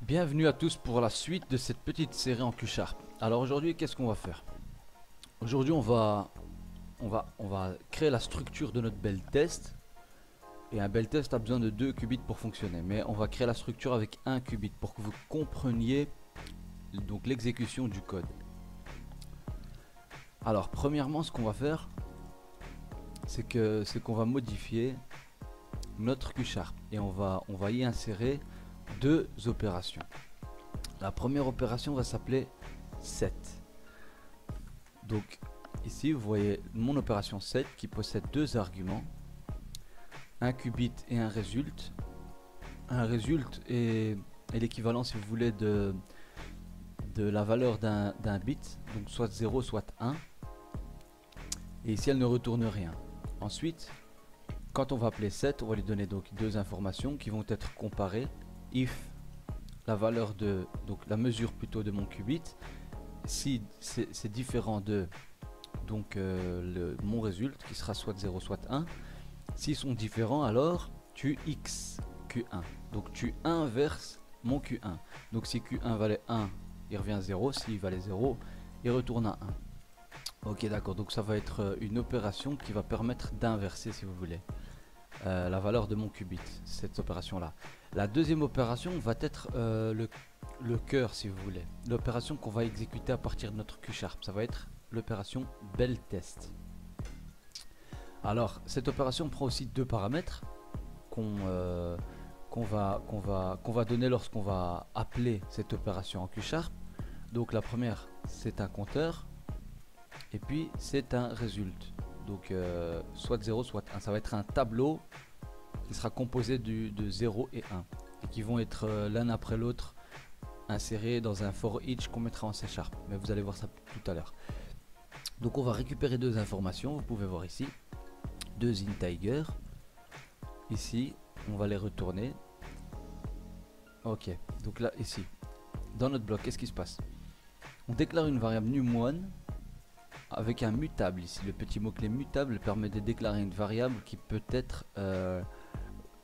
Bienvenue à tous pour la suite de cette petite série en Q Sharp. Alors aujourd'hui, qu'est-ce qu'on va faire? Aujourd'hui, on va créer la structure de notre bel test. Et un bel test a besoin de 2 qubits pour fonctionner. Mais on va créer la structure avec 1 qubit pour que vous compreniez donc l'exécution du code. Alors premièrement, ce qu'on va faire, c'est qu'on va modifier notre Q Sharp et on va y insérer 2 opérations. La première opération va s'appeler set. Donc ici vous voyez mon opération set qui possède 2 arguments, un qubit et un résulte. Un résulte est l'équivalent, si vous voulez, de la valeur d'un bit, donc soit 0 soit 1, et ici elle ne retourne rien. Ensuite, quand on va appeler set, on va lui donner donc 2 informations qui vont être comparées. If la valeur de, donc la mesure plutôt de mon qubit, si c'est différent de donc mon résulte qui sera soit 0 soit 1. S'ils sont différents, alors tu x q1, donc tu inverses mon q1. Donc si q1 valait 1, il revient à 0, s'il valait 0, il retourne à 1. Ok, d'accord, donc ça va être une opération qui va permettre d'inverser, si vous voulez, la valeur de mon qubit, cette opération là. La deuxième opération va être le cœur, si vous voulez, l'opération qu'on va exécuter à partir de notre Q Sharp. Ça va être l'opération bel test. Alors cette opération prend aussi 2 paramètres qu'on va donner lorsqu'on va appeler cette opération en Q Sharp. Donc la première, c'est un compteur et puis c'est un résulte, donc soit 0 soit 1. Ça va être un tableau qui sera composé de 0 et 1 et qui vont être l'un après l'autre insérés dans un for each qu'on mettra en C#, mais vous allez voir ça tout à l'heure. Donc on va récupérer 2 informations, vous pouvez voir ici 2 integer. Ici on va les retourner. Ok, donc là ici dans notre bloc, qu'est-ce qui se passe? On déclare une variable num1 avec un mutable ici. Le petit mot clé mutable permet de déclarer une variable qui peut être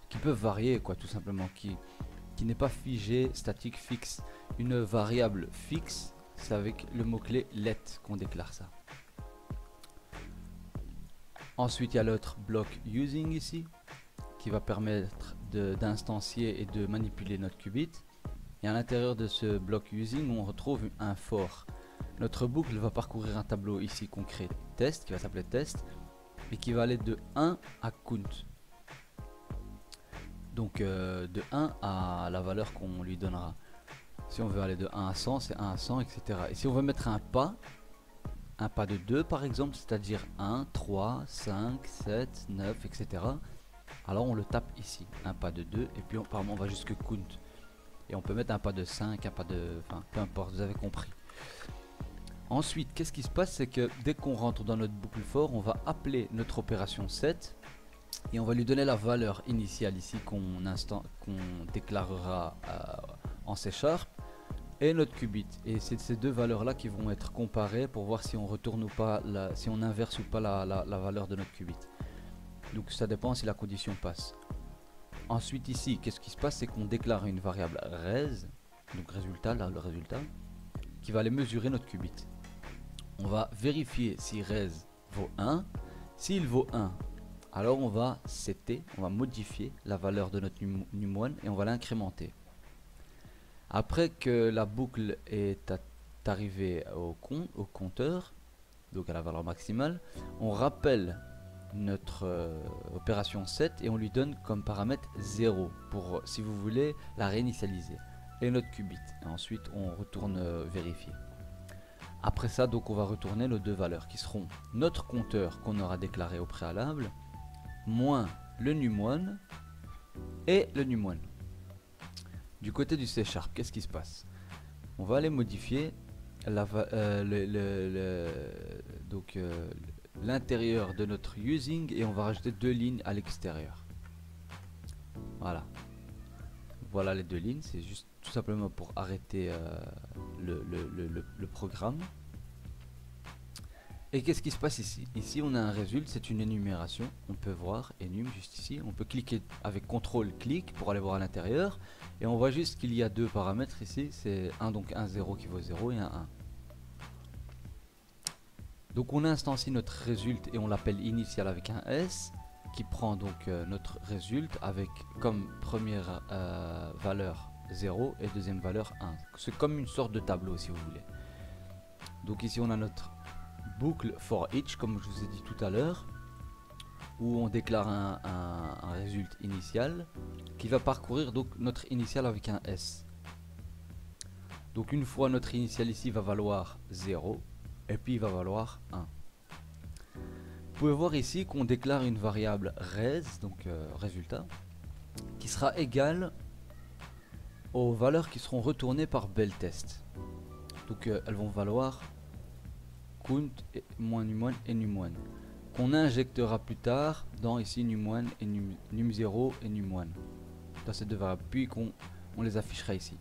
qui peut varier, quoi, tout simplement, qui n'est pas figée, statique, fixe. Une variable fixe, c'est avec le mot clé let qu'on déclare ça. Ensuite il y a l'autre bloc using ici qui va permettre d'instancier et de manipuler notre qubit. Et à l'intérieur de ce bloc using, on retrouve un for. Notre boucle va parcourir un tableau ici qu'on crée test, qui va s'appeler test, et qui va aller de 1 à count. Donc de 1 à la valeur qu'on lui donnera. Si on veut aller de 1 à 100, c'est 1 à 100, etc. Et si on veut mettre un pas de 2 par exemple, c'est-à-dire 1, 3, 5, 7, 9, etc. Alors on le tape ici, un pas de 2, et puis apparemment on va jusque count. Et on peut mettre un pas de 5, un pas de... enfin, peu importe, vous avez compris. Ensuite, qu'est-ce qui se passe? C'est que dès qu'on rentre dans notre boucle for, on va appeler notre opération set et on va lui donner la valeur initiale ici qu'on déclarera en C# et notre qubit. Et c'est ces 2 valeurs là qui vont être comparées pour voir si on retourne ou pas, si on inverse ou pas la valeur de notre qubit. Donc ça dépend si la condition passe. Ensuite ici, qu'est-ce qui se passe? C'est qu'on déclare une variable res, donc résultat, là le résultat, qui va aller mesurer notre qubit. On va vérifier si res vaut 1. S'il vaut 1, alors on va setter, on va modifier la valeur de notre num1 et on va l'incrémenter. Après que la boucle est arrivée au compteur, donc à la valeur maximale, on rappelle notre opération set et on lui donne comme paramètre 0 pour, si vous voulez, la réinitialiser, et notre qubit. Et ensuite on retourne vérifier. Après ça, donc on va retourner nos 2 valeurs qui seront notre compteur qu'on aura déclaré au préalable moins le num1 et le num1. Du côté du C#, qu'est-ce qui se passe? On va aller modifier l'intérieur de notre using et on va rajouter 2 lignes à l'extérieur. Voilà les 2 lignes, c'est juste tout simplement pour arrêter le programme. Et qu'est-ce qui se passe ici? Ici on a un résultat, c'est une énumération. On peut voir énum juste ici. On peut cliquer avec CTRL clic pour aller voir à l'intérieur. Et on voit juste qu'il y a deux paramètres ici. C'est un, donc un 0 qui vaut 0 et un 1. Donc on instancie notre résultat et on l'appelle initial avec un S, qui prend donc notre résultat avec comme première valeur 0 et deuxième valeur 1. C'est comme une sorte de tableau si vous voulez. Donc ici on a notre boucle for each comme je vous ai dit tout à l'heure, où on déclare un résultat initial qui va parcourir donc notre initial avec un S. Donc une fois notre initial ici va valoir 0 et puis il va valoir 1. Vous pouvez voir ici qu'on déclare une variable res, donc résultat, qui sera égale aux valeurs qui seront retournées par belTest. Donc elles vont valoir count, moins num1 et num1, qu'on injectera plus tard dans ici num1 et num0 et num1, dans ces deux variables, puis on les affichera ici.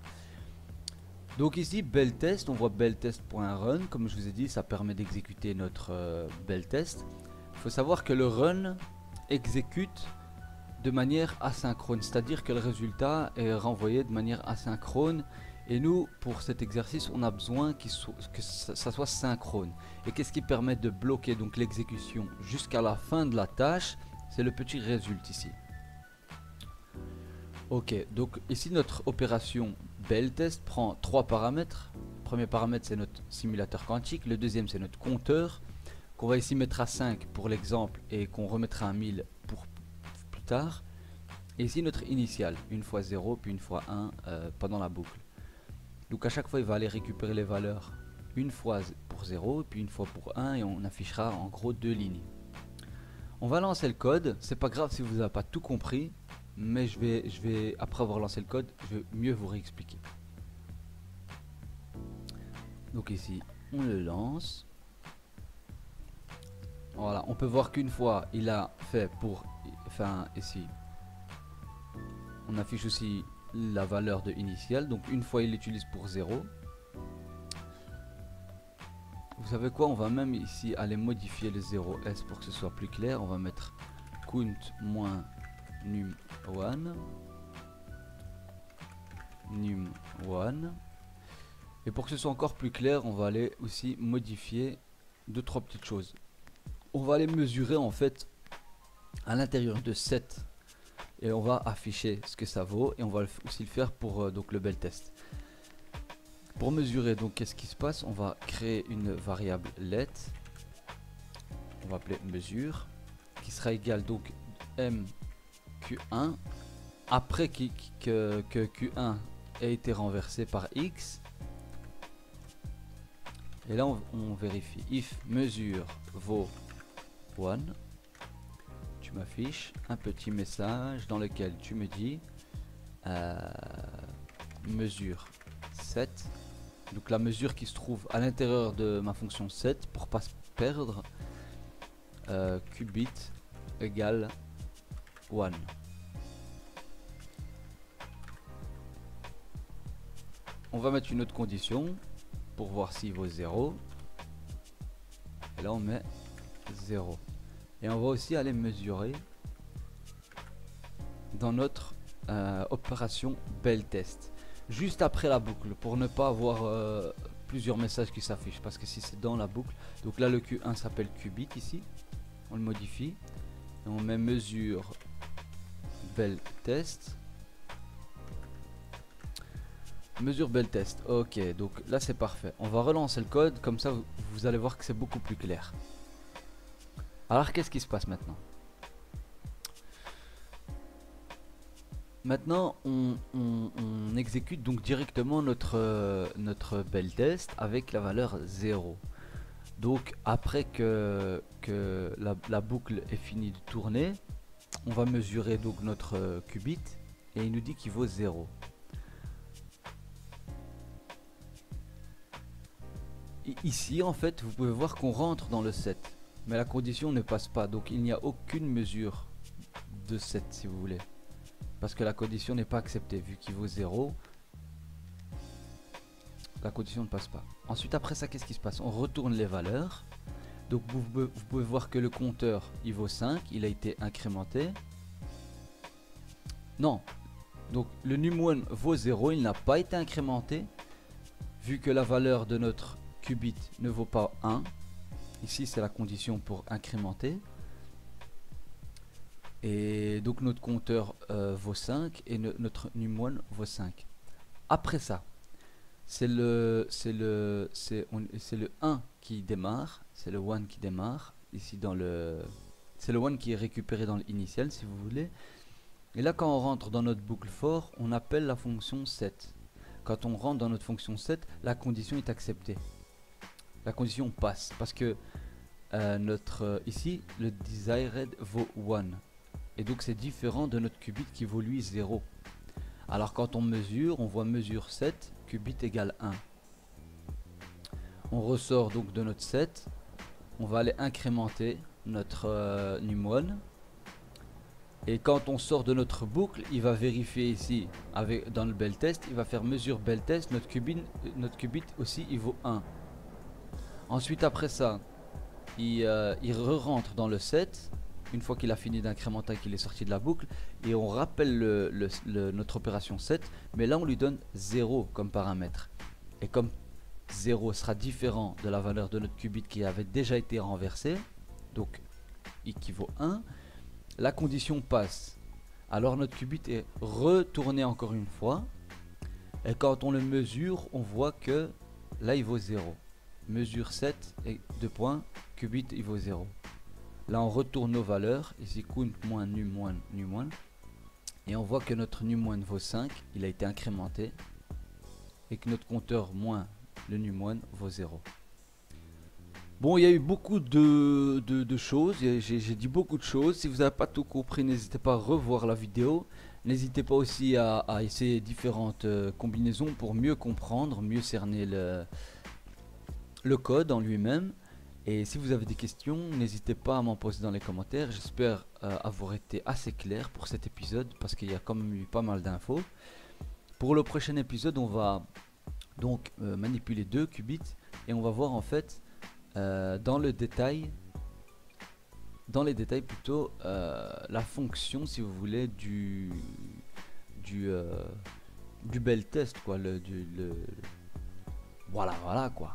Donc ici belTest, on voit belTest.run, comme je vous ai dit, ça permet d'exécuter notre belTest. Il faut savoir que le run exécute de manière asynchrone, c'est-à-dire que le résultat est renvoyé de manière asynchrone. Et nous, pour cet exercice, on a besoin que ça soit synchrone. Et qu'est-ce qui permet de bloquer donc l'exécution jusqu'à la fin de la tâche? C'est le petit résultat ici. Ok, donc ici notre opération belTest prend trois paramètres. Le premier paramètre c'est notre simulateur quantique, le deuxième c'est notre compteur, qu'on va ici mettre à 5 pour l'exemple et qu'on remettra à 1000 pour plus tard. Et ici notre initial, une fois 0 puis une fois 1 pendant la boucle. Donc à chaque fois il va aller récupérer les valeurs une fois pour 0 et puis une fois pour 1 et on affichera en gros deux lignes. On va lancer le code, c'est pas grave si vous n'avez pas tout compris, mais je vais après avoir lancé le code, je vais mieux vous réexpliquer. Donc ici on le lance. Voilà, on peut voir qu'une fois il a fait pour, enfin ici on affiche aussi la valeur de initial, donc une fois il l'utilise pour 0. Vous savez quoi, on va même ici aller modifier le 0s pour que ce soit plus clair. On va mettre count moins num1 num1, et pour que ce soit encore plus clair on va aller aussi modifier deux trois petites choses. On va aller mesurer en fait à l'intérieur de 7 et on va afficher ce que ça vaut, et on va aussi le faire pour donc le belTest. Pour mesurer, donc qu'est-ce qui se passe? On va créer une variable let, on va appeler mesure, qui sera égale donc mq1 après que q1 ait été renversé par x. Et là on vérifie if mesure vaut 1. Tu m'affiches un petit message dans lequel tu me dis mesure 7, donc la mesure qui se trouve à l'intérieur de ma fonction 7 pour pas se perdre, qubit égale 1. On va mettre une autre condition pour voir s'il vaut 0, et là on met 0. Et on va aussi aller mesurer dans notre opération belTest juste après la boucle, pour ne pas avoir plusieurs messages qui s'affichent, parce que si c'est dans la boucle, donc là le Q1 s'appelle qubit ici, on le modifie et on met mesure belTest, mesure belTest. Ok, donc là c'est parfait. On va relancer le code, comme ça vous allez voir que c'est beaucoup plus clair. Alors qu'est-ce qui se passe maintenant? Maintenant on exécute donc directement notre belTest avec la valeur 0. Donc après que la boucle est finie de tourner, on va mesurer donc notre qubit et il nous dit qu'il vaut 0. Ici en fait vous pouvez voir qu'on rentre dans le 7, mais la condition ne passe pas, donc il n'y a aucune mesure de 7 si vous voulez, parce que la condition n'est pas acceptée. Vu qu'il vaut 0, la condition ne passe pas. Ensuite après ça, qu'est-ce qui se passe? On retourne les valeurs, Donc vous pouvez voir que le compteur il vaut 5, il a été incrémenté. Non, donc le num1 vaut 0, il n'a pas été incrémenté, vu que la valeur de notre qubit ne vaut pas 1. Ici c'est la condition pour incrémenter. Et donc notre compteur vaut 5 et notre num1 vaut 5. Après ça, c'est le 1 qui démarre, c'est le 1 qui démarre ici dans le, c'est le 1 qui est récupéré dans l'initial si vous voulez. Et là quand on rentre dans notre boucle for, on appelle la fonction set. Quand on rentre dans notre fonction set, la condition est acceptée, la condition passe parce que ici le desired vaut 1 et donc c'est différent de notre qubit qui vaut lui 0. Alors quand on mesure, on voit mesure 7, qubit égale 1. On ressort donc de notre set, on va aller incrémenter notre num1. Et quand on sort de notre boucle, il va vérifier ici dans le bel test, il va faire mesure bel test, notre qubit aussi il vaut 1. Ensuite après ça, il re-rentre dans le set. Une fois qu'il a fini d'incrémenter, qu'il est sorti de la boucle, et on rappelle notre opération set, mais là on lui donne 0 comme paramètre. Et comme 0 sera différent de la valeur de notre qubit qui avait déjà été renversée, donc qui vaut 1, la condition passe. Alors notre qubit est retourné encore une fois, et quand on le mesure, on voit que là il vaut 0. Mesure 7 et 2 points, qubit il vaut 0. Là on retourne nos valeurs, ici count moins num1, et on voit que notre num1 vaut 5, il a été incrémenté, et que notre compteur moins le num1 vaut 0. Bon, il y a eu beaucoup de choses, j'ai dit beaucoup de choses. Si vous n'avez pas tout compris, n'hésitez pas à revoir la vidéo. N'hésitez pas aussi à essayer différentes combinaisons pour mieux comprendre, mieux cerner le code en lui-même. Et si vous avez des questions, n'hésitez pas à m'en poser dans les commentaires. J'espère avoir été assez clair pour cet épisode parce qu'il y a quand même eu pas mal d'infos. Pour le prochain épisode, on va donc manipuler 2 qubits et on va voir en fait dans les détails plutôt la fonction, si vous voulez, du bel test quoi, voilà quoi.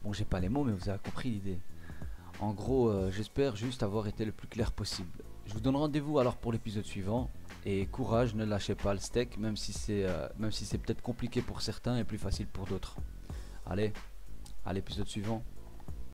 Bon, j'ai pas les mots, mais vous avez compris l'idée. En gros, j'espère juste avoir été le plus clair possible. Je vous donne rendez-vous alors pour l'épisode suivant. Et courage, ne lâchez pas le steak, même si c'est peut-être compliqué pour certains et plus facile pour d'autres. Allez, à l'épisode suivant.